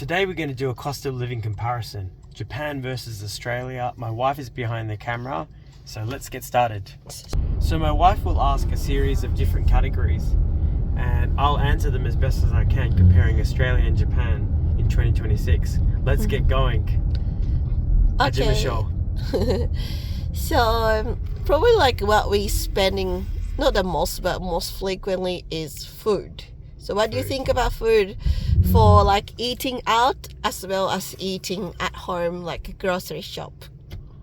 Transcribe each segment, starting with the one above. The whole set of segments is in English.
Today we're going to do a cost of living comparison. Japan versus Australia. My wife is behind the camera, so let's get started. So my wife will ask a series of different categories and I'll answer them as best as I can comparing Australia and Japan in 2026. Let's get going. Okay. So probably like what we spending, not the most, but most frequently is food. So what do you think about food for like eating out as well as eating at home, like grocery shop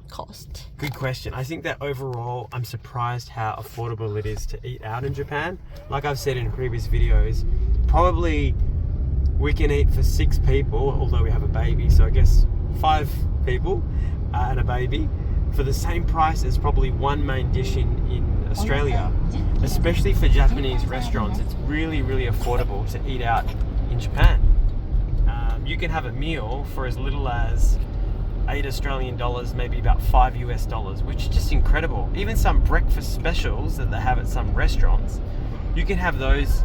cost? Good question. I think that overall I'm surprised how affordable it is to eat out in Japan. Like I've said in previous videos, probably we can eat for 6 people, although we have a baby, so I guess 5 people and a baby for the same price as probably one main dish in Australia. Especially for Japanese restaurants, it's really affordable to eat out in Japan. You can have a meal for as little as $8 Australian, maybe about $5 US, which is just incredible. Even some breakfast specials that they have at some restaurants, you can have those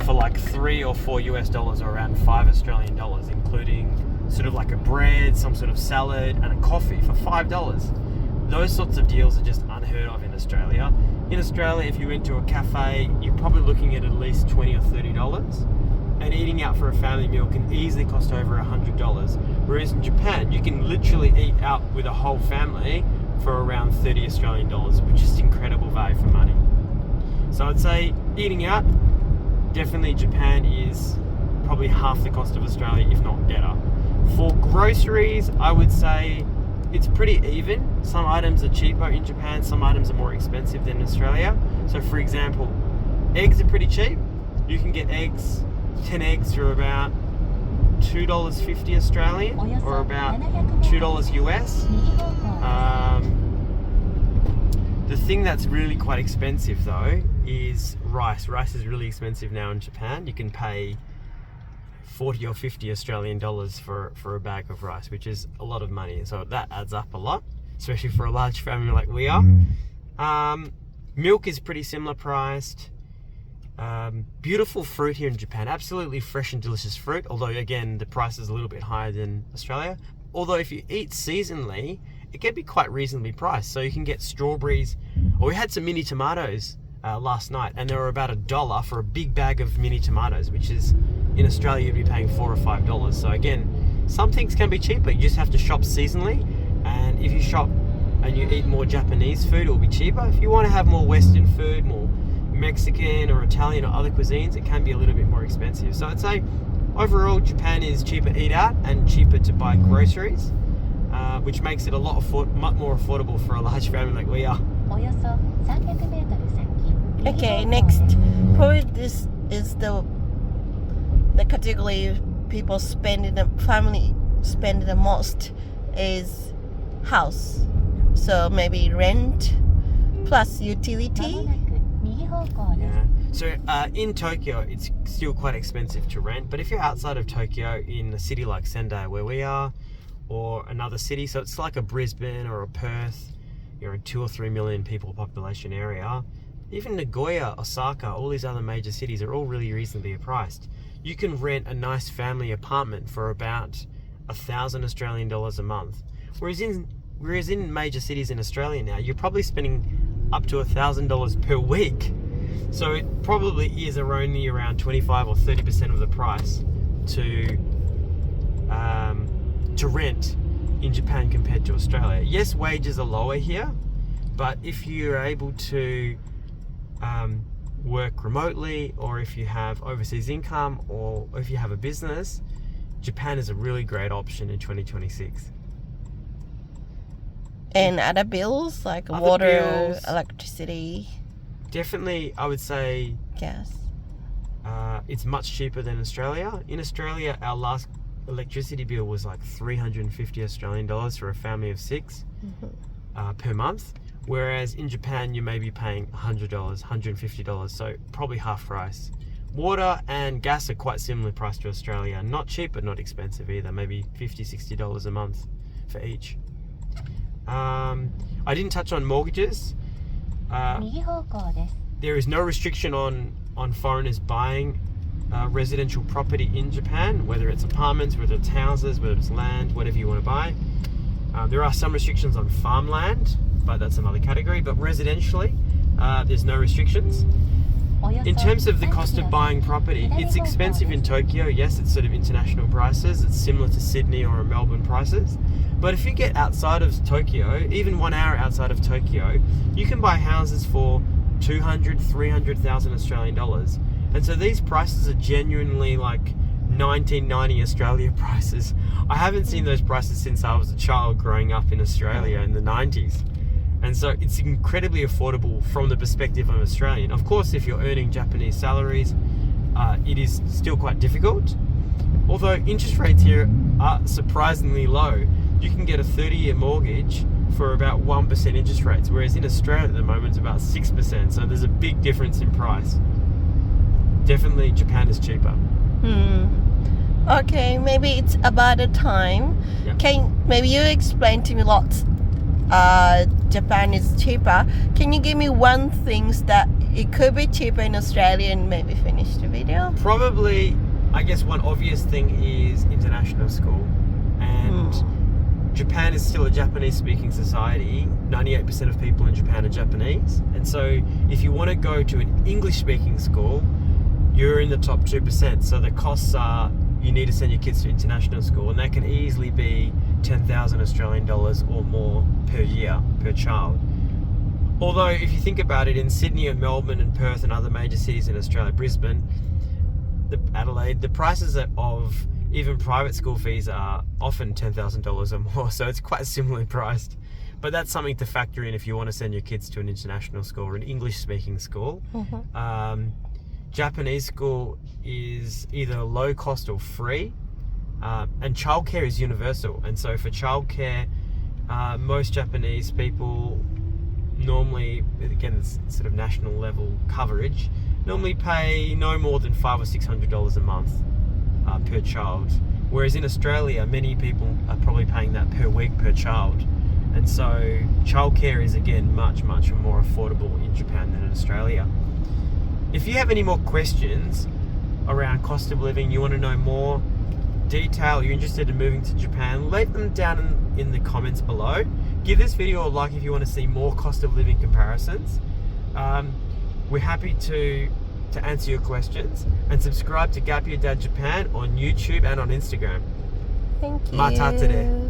for like $3 or $4 US or around $5 Australian, including sort of like a bread, some sort of salad, and a coffee for $5. Those sorts of deals are just unheard of in Australia. In Australia, if you went to a cafe, you're probably looking at least $20 or $30. And eating out for a family meal can easily cost over $100. Whereas in Japan, you can literally eat out with a whole family for around $30 Australian, which is incredible value for money. So I'd say eating out, definitely Japan is probably half the cost of Australia, if not better. For groceries, I would say it's pretty even. Some items are cheaper in Japan, some items are more expensive than Australia. So for example, eggs are pretty cheap. You can get eggs, 10 eggs for about $2.50 Australian or about $2 US. The thing that's really quite expensive though is rice. Rice is really expensive now in Japan. You can pay 40 or 50 Australian dollars for a bag of rice, which is a lot of money. So that adds up a lot, especially for a large family like we are. Milk is pretty similar priced. Beautiful fruit here in Japan, absolutely fresh and delicious fruit, although again the price is a little bit higher than Australia. Although if you eat seasonally, it can be quite reasonably priced. So you can get strawberries, or we had some mini tomatoes last night, and they were about $1 for a big bag of mini tomatoes, which is in Australia you'd be paying $4 or $5. So again, some things can be cheaper. You just have to shop seasonally, and if you shop and you eat more Japanese food, it will be cheaper. If you want to have more Western food, more Mexican or Italian or other cuisines, it can be a little bit more expensive. So I'd say overall Japan is cheaper to eat out and cheaper to buy groceries, which makes it a lot more affordable for a large family like we are. Okay, next, probably this is the category people family spend the most is house. So maybe rent plus utility. Yeah. So in Tokyo, it's still quite expensive to rent. But if you're outside of Tokyo, in a city like Sendai, where we are, or another city, so it's like a Brisbane or a Perth, you're a 2 or 3 million people population area. Even Nagoya, Osaka, all these other major cities are all really reasonably priced. You can rent a nice family apartment for about $1,000 Australian a month. Whereas in major cities in Australia now, you're probably spending up to $1,000 per week. So it probably is only around 25 or 30% of the price to rent in Japan compared to Australia. Yes, wages are lower here, but if you're able to work remotely, or if you have overseas income, or if you have a business, Japan is a really great option in 2026. And other bills like water, electricity. Definitely, I would say gas. It's much cheaper than Australia. In Australia, our last electricity bill was like $350 Australian for a family of 6 per month. Whereas in Japan, you may be paying $100, $150, so probably half price. Water and gas are quite similar priced to Australia. Not cheap, but not expensive either. Maybe $50, $60 a month for each. I didn't touch on mortgages. There is no restriction on foreigners buying residential property in Japan, whether it's apartments, whether it's houses, whether it's land, whatever you want to buy. There are some restrictions on farmland, but that's another category. But residentially, there's no restrictions. In terms of the cost of buying property, it's expensive in Tokyo. Yes, it's sort of international prices. It's similar to Sydney or Melbourne prices. But if you get outside of Tokyo, even 1 hour outside of Tokyo, you can buy houses for 200,000, 300,000 Australian dollars. And so these prices are genuinely like 1990 Australia prices. I haven't seen those prices since I was a child growing up in Australia in the 90s. And so it's incredibly affordable from the perspective of an Australian. Of course, if you're earning Japanese salaries, it is still quite difficult. Although interest rates here are surprisingly low. You can get a 30-year mortgage for about 1% interest rates, whereas in Australia at the moment it's about 6%. So there's a big difference in price. Definitely Japan is cheaper. Okay, maybe it's about a time. Yeah. Maybe you explain to me lots. Japan is cheaper. Can you give me one thing that it could be cheaper in Australia and maybe finish the video? Probably, I guess one obvious thing is international school. And Japan is still a Japanese-speaking society. 98% of people in Japan are Japanese. And so if you want to go to an English-speaking school, you're in the top 2%. So the costs are, you need to send your kids to international school, and that can easily be 10,000 Australian dollars or more per year, per child. Although if you think about it, in Sydney and Melbourne and Perth and other major cities in Australia, Brisbane, Adelaide, the prices of even private school fees are often $10,000 or more, so it's quite similarly priced. But that's something to factor in if you want to send your kids to an international school or an English-speaking school. Japanese school is either low cost or free, and childcare is universal. And so for childcare, most Japanese people normally, again, it's sort of national level coverage, normally pay no more than $500 or $600 a month per child. Whereas in Australia, many people are probably paying that per week per child. And so childcare is again much more affordable in Japan than in Australia. If you have any more questions around cost of living, you want to know more detail, you're interested in moving to Japan, leave them down in the comments below. Give this video a like if you want to see more cost of living comparisons. We're happy to answer your questions, and subscribe to Gap Year Dad Japan on YouTube and on Instagram. Thank you. Mata tere.